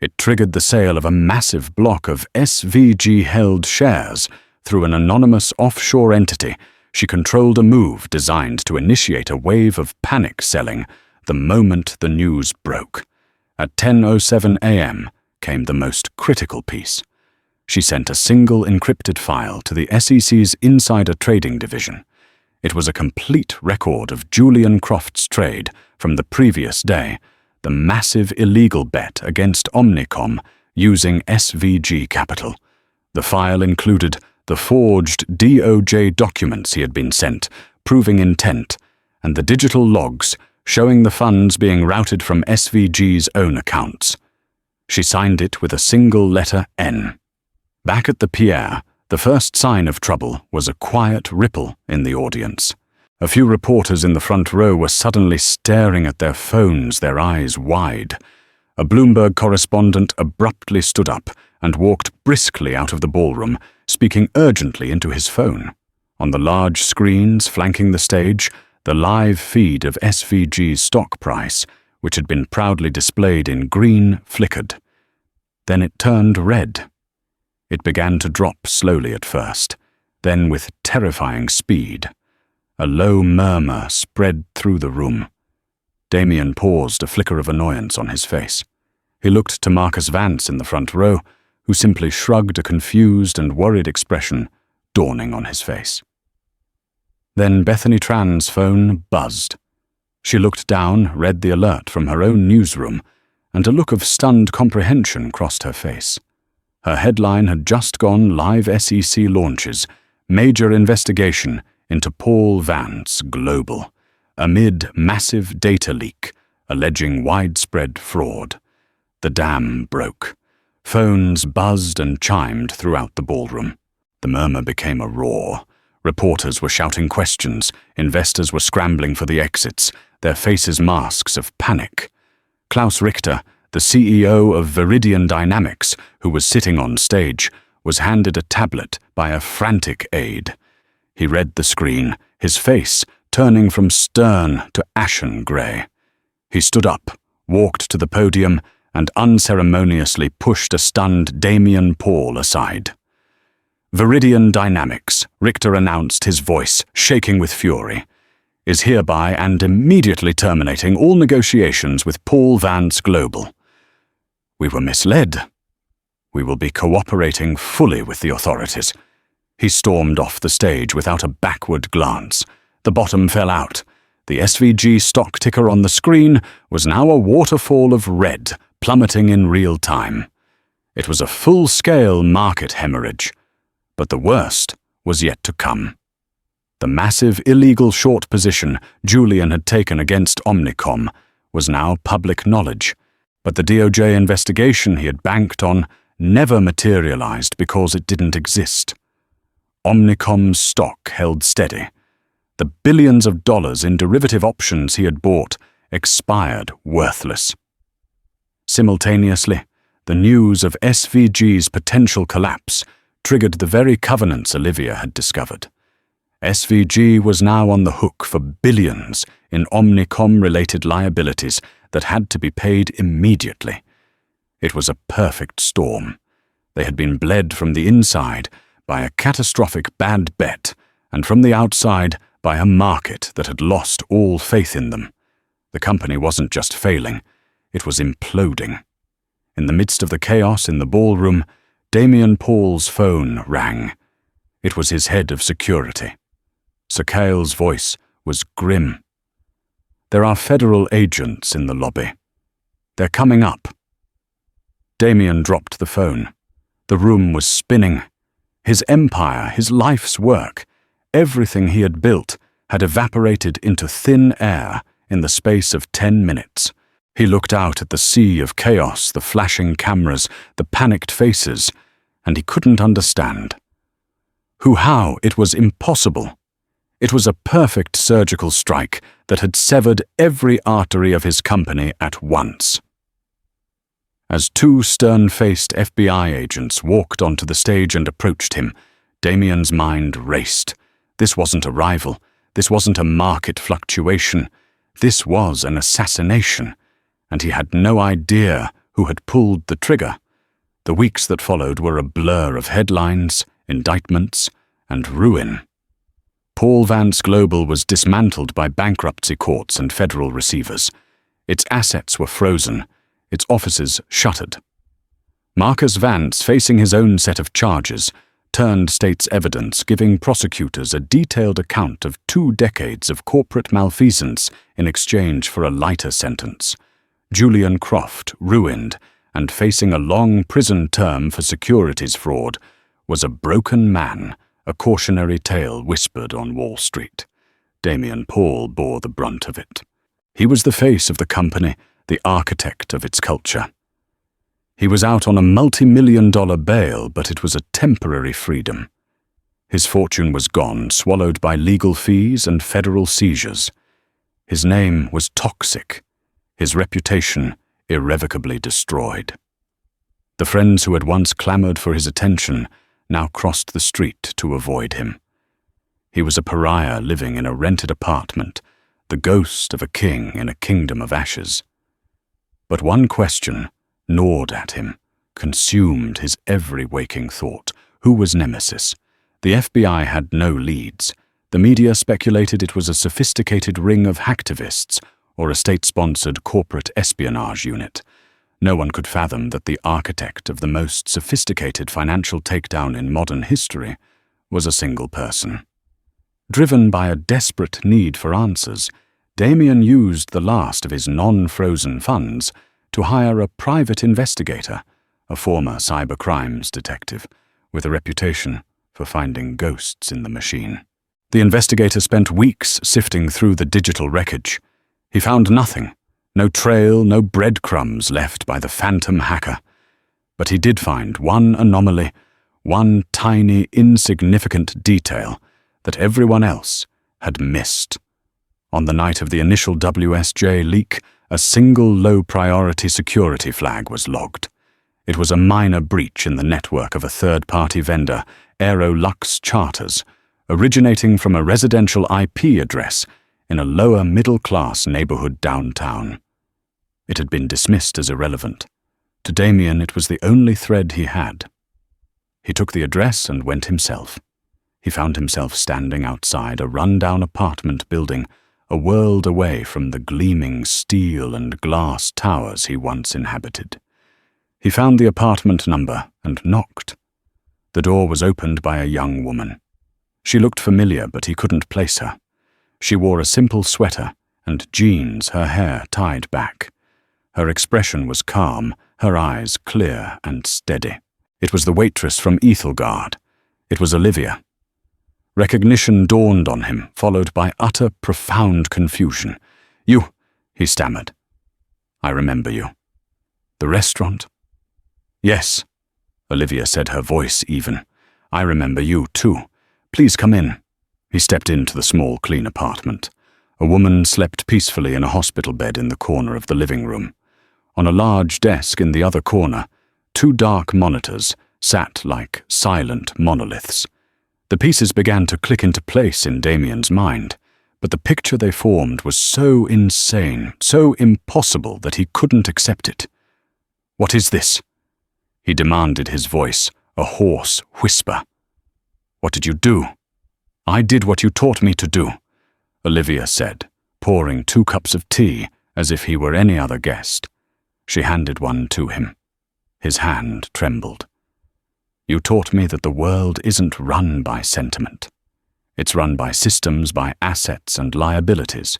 It triggered the sale of a massive block of SVG-held shares through an anonymous offshore entity. She controlled a move designed to initiate a wave of panic selling the moment the news broke. At 10:07 a.m. came the most critical piece. She sent a single encrypted file to the SEC's insider trading division. It was a complete record of Julian Croft's trade from the previous day, the massive illegal bet against Omnicom using SVG capital. The file included the forged DOJ documents he had been sent, proving intent, and the digital logs showing the funds being routed from SVG's own accounts. She signed it with a single letter N. Back at the Pierre, the first sign of trouble was a quiet ripple in the audience. A few reporters in the front row were suddenly staring at their phones, their eyes wide. A Bloomberg correspondent abruptly stood up and walked briskly out of the ballroom, speaking urgently into his phone. On the large screens flanking the stage, the live feed of SVG's stock price, which had been proudly displayed in green, flickered. Then it turned red. It began to drop slowly at first, then with terrifying speed. A low murmur spread through the room. Damian paused, a flicker of annoyance on his face. He looked to Marcus Vance in the front row, who simply shrugged, a confused and worried expression dawning on his face. Then Bethany Tran's phone buzzed. She looked down, read the alert from her own newsroom, and a look of stunned comprehension crossed her face. Her headline had just gone: live SEC launches, major investigation into Paul Vance Global, amid massive data leak alleging widespread fraud. The dam broke. Phones buzzed and chimed throughout the ballroom. The murmur became a roar. Reporters were shouting questions. Investors were scrambling for the exits, their faces masks of panic. Klaus Richter, the CEO of Viridian Dynamics, who was sitting on stage, was handed a tablet by a frantic aide. He read the screen, his face turning from stern to ashen grey. He stood up, walked to the podium, and unceremoniously pushed a stunned Damian Paul aside. Viridian Dynamics, Richter announced, his voice shaking with fury, "is hereby and immediately terminating all negotiations with Paul Vance Global. We were misled. We will be cooperating fully with the authorities." He stormed off the stage without a backward glance. The bottom fell out. The SVG stock ticker on the screen was now a waterfall of red, plummeting in real time. It was a full-scale market hemorrhage. But the worst was yet to come. The massive illegal short position Julian had taken against Omnicom was now public knowledge, but the DOJ investigation he had banked on never materialized because it didn't exist. Omnicom's stock held steady. The billions of dollars in derivative options he had bought expired worthless. Simultaneously, the news of SVG's potential collapse triggered the very covenants Olivia had discovered. SVG was now on the hook for billions in Omnicom-related liabilities that had to be paid immediately. It was a perfect storm. They had been bled from the inside by a catastrophic bad bet, and from the outside by a market that had lost all faith in them. The company wasn't just failing, it was imploding. In the midst of the chaos in the ballroom, Damian Paul's phone rang. It was his head of security. Sir Cale's voice was grim. "There are federal agents in the lobby. They're coming up." Damian dropped the phone. The room was spinning. His empire, his life's work, everything he had built had evaporated into thin air in the space of 10 minutes. He looked out at the sea of chaos, the flashing cameras, the panicked faces, and he couldn't understand. How it was impossible. It was a perfect surgical strike that had severed every artery of his company at once. As two stern-faced FBI agents walked onto the stage and approached him, Damian's mind raced. This wasn't a rival. This wasn't a market fluctuation. This was an assassination, and he had no idea who had pulled the trigger. The weeks that followed were a blur of headlines, indictments, and ruin. Paul Vance Global was dismantled by bankruptcy courts and federal receivers. Its assets were frozen, its offices shuttered. Marcus Vance, facing his own set of charges, turned state's evidence, giving prosecutors a detailed account of 2 decades of corporate malfeasance in exchange for a lighter sentence. Julian Croft, ruined and facing a long prison term for securities fraud, was a broken man, a cautionary tale whispered on Wall Street. Damian Paul bore the brunt of it. He was the face of the company, the architect of its culture. He was out on a multi-million-dollar bail, but it was a temporary freedom. His fortune was gone, swallowed by legal fees and federal seizures. His name was toxic, his reputation irrevocably destroyed. The friends who had once clamored for his attention now crossed the street to avoid him. He was a pariah living in a rented apartment, the ghost of a king in a kingdom of ashes. But one question gnawed at him, consumed his every waking thought. Who was Nemesis? The FBI had no leads. The media speculated it was a sophisticated ring of hacktivists or a state-sponsored corporate espionage unit. No one could fathom that the architect of the most sophisticated financial takedown in modern history was a single person. Driven by a desperate need for answers, Damian used the last of his non-frozen funds to hire a private investigator, a former cybercrimes detective, with a reputation for finding ghosts in the machine. The investigator spent weeks sifting through the digital wreckage. He found nothing, no trail, no breadcrumbs left by the phantom hacker. But he did find one anomaly, one tiny, insignificant detail that everyone else had missed. On the night of the initial WSJ leak, a single low-priority security flag was logged. It was a minor breach in the network of a third-party vendor, Aerolux Charters, originating from a residential IP address in a lower middle-class neighborhood downtown. It had been dismissed as irrelevant. To Damian, it was the only thread he had. He took the address and went himself. He found himself standing outside a run-down apartment building, a world away from the gleaming steel and glass towers he once inhabited. He found the apartment number and knocked. The door was opened by a young woman. She looked familiar, but he couldn't place her. She wore a simple sweater and jeans, her hair tied back. Her expression was calm, her eyes clear and steady. It was the waitress from Ethelgard. It was Olivia. Recognition dawned on him, followed by utter, profound confusion. "You," he stammered. "I remember you." "The restaurant?" "Yes," Olivia said, her voice even. "I remember you, too. Please come in." He stepped into the small, clean apartment. A woman slept peacefully in a hospital bed in the corner of the living room. On a large desk in the other corner, 2 dark monitors sat like silent monoliths. The pieces began to click into place in Damien's mind, but the picture they formed was so insane, so impossible that he couldn't accept it. "What is this?" he demanded, his voice a hoarse whisper. "What did you do?" "I did what you taught me to do," Olivia said, pouring 2 cups of tea as if he were any other guest. She handed one to him. His hand trembled. "You taught me that the world isn't run by sentiment. It's run by systems, by assets and liabilities.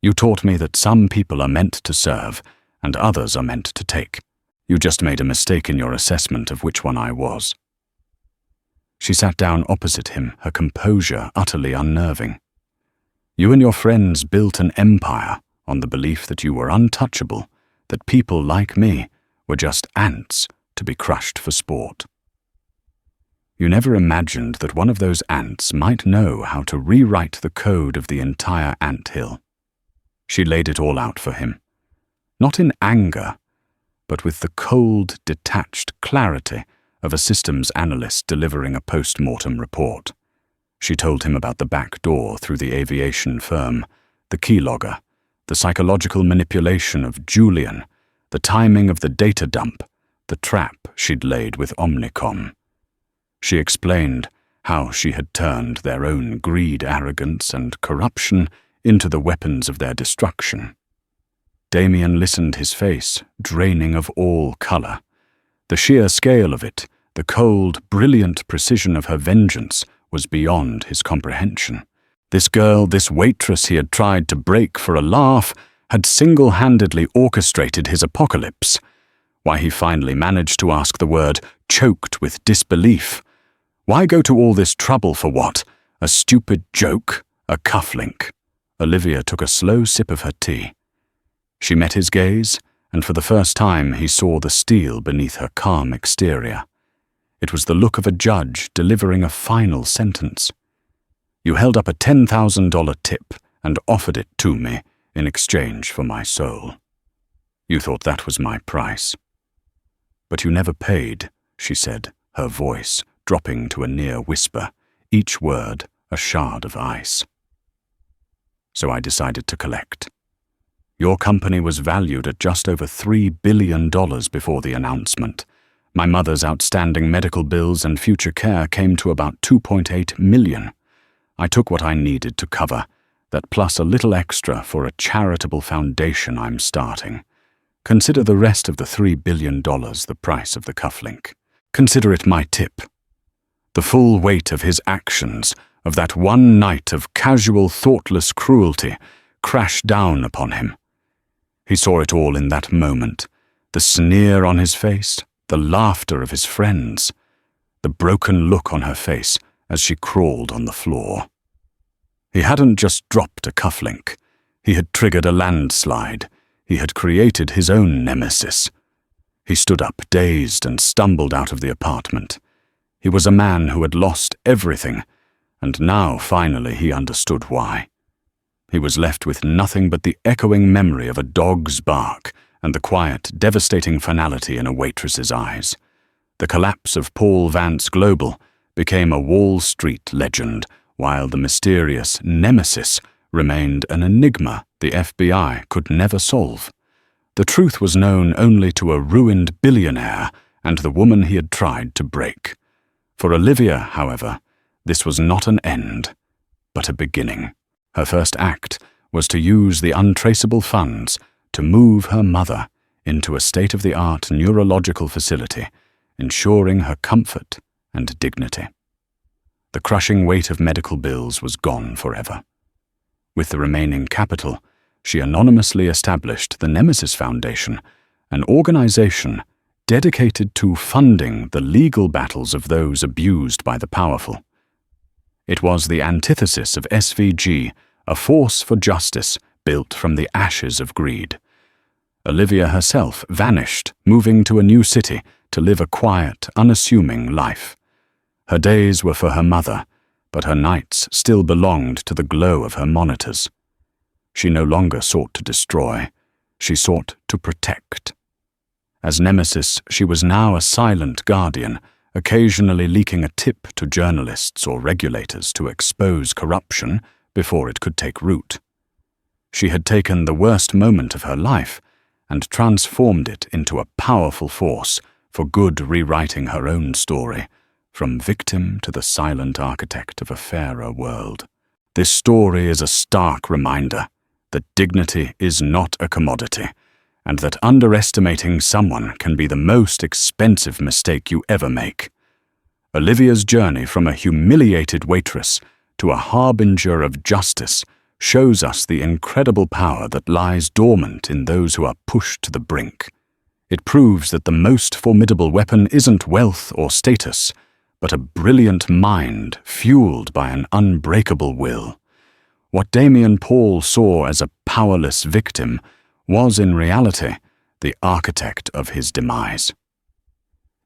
You taught me that some people are meant to serve and others are meant to take. You just made a mistake in your assessment of which one I was." She sat down opposite him, her composure utterly unnerving. "You and your friends built an empire on the belief that you were untouchable, that people like me were just ants to be crushed for sport. You never imagined that one of those ants might know how to rewrite the code of the entire anthill." She laid it all out for him, not in anger, but with the cold, detached clarity of a systems analyst delivering a post-mortem report. She told him about the back door through the aviation firm, the keylogger, the psychological manipulation of Julian, the timing of the data dump, the trap she'd laid with Omnicom. She explained how she had turned their own greed, arrogance, and corruption into the weapons of their destruction. Damien listened, his face draining of all color. The sheer scale of it, the cold, brilliant precision of her vengeance, was beyond his comprehension. This girl, this waitress he had tried to break for a laugh, had single-handedly orchestrated his apocalypse. Why, he finally managed to ask the word, choked with disbelief. Why go to all this trouble for what? A stupid joke? A cufflink? Olivia took a slow sip of her tea. She met his gaze, and for the first time he saw the steel beneath her calm exterior. It was the look of a judge delivering a final sentence. "You held up a $10,000 tip and offered it to me in exchange for my soul. You thought that was my price. But you never paid," she said, her voice dropping to a near whisper, each word a shard of ice. "So I decided to collect. Your company was valued at just over $3 billion before the announcement. My mother's outstanding medical bills and future care came to about $2.8 million. I took what I needed to cover, that plus a little extra for a charitable foundation I'm starting. Consider the rest of the $3 billion the price of the cufflink. Consider it my tip." The full weight of his actions, of that one night of casual, thoughtless cruelty, crashed down upon him. He saw it all in that moment, the sneer on his face, the laughter of his friends, the broken look on her face as she crawled on the floor. He hadn't just dropped a cufflink. He had triggered a landslide. He had created his own nemesis. He stood up, dazed, and stumbled out of the apartment. He was a man who had lost everything, and now finally he understood why. He was left with nothing but the echoing memory of a dog's bark and the quiet, devastating finality in a waitress's eyes. The collapse of Paul Vance Global became a Wall Street legend, while the mysterious nemesis remained an enigma the FBI could never solve. The truth was known only to a ruined billionaire and the woman he had tried to break. For Olivia, however, This was not an end, but a beginning. Her first act was to use the untraceable funds to move her mother into a state-of-the-art neurological facility, ensuring her comfort and dignity. The crushing weight of medical bills was gone forever. With the remaining capital, she anonymously established the Nemesis Foundation, an organization dedicated to funding the legal battles of those abused by the powerful. It was the antithesis of SVG, a force for justice built from the ashes of greed. Olivia herself vanished, moving to a new city to live a quiet, unassuming life. Her days were for her mother, but her nights still belonged to the glow of her monitors. She no longer sought to destroy, she sought to protect. As Nemesis, she was now a silent guardian, occasionally leaking a tip to journalists or regulators to expose corruption before it could take root. She had taken the worst moment of her life and transformed it into a powerful force for good, rewriting her own story, from victim to the silent architect of a fairer world. This story is a stark reminder that dignity is not a commodity, and that underestimating someone can be the most expensive mistake you ever make. Olivia's journey from a humiliated waitress to a harbinger of justice shows us the incredible power that lies dormant in those who are pushed to the brink. It proves that the most formidable weapon isn't wealth or status, but a brilliant mind fueled by an unbreakable will. What Damian Paul saw as a powerless victim was in reality the architect of his demise.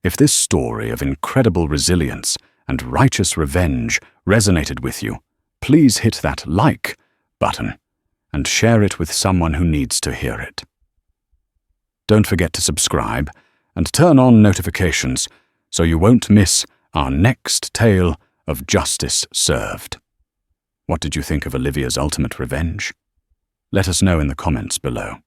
If this story of incredible resilience and righteous revenge resonated with you, please hit that like button and share it with someone who needs to hear it. Don't forget to subscribe and turn on notifications so you won't miss our next tale of justice served. What did you think of Olivia's ultimate revenge? Let us know in the comments below.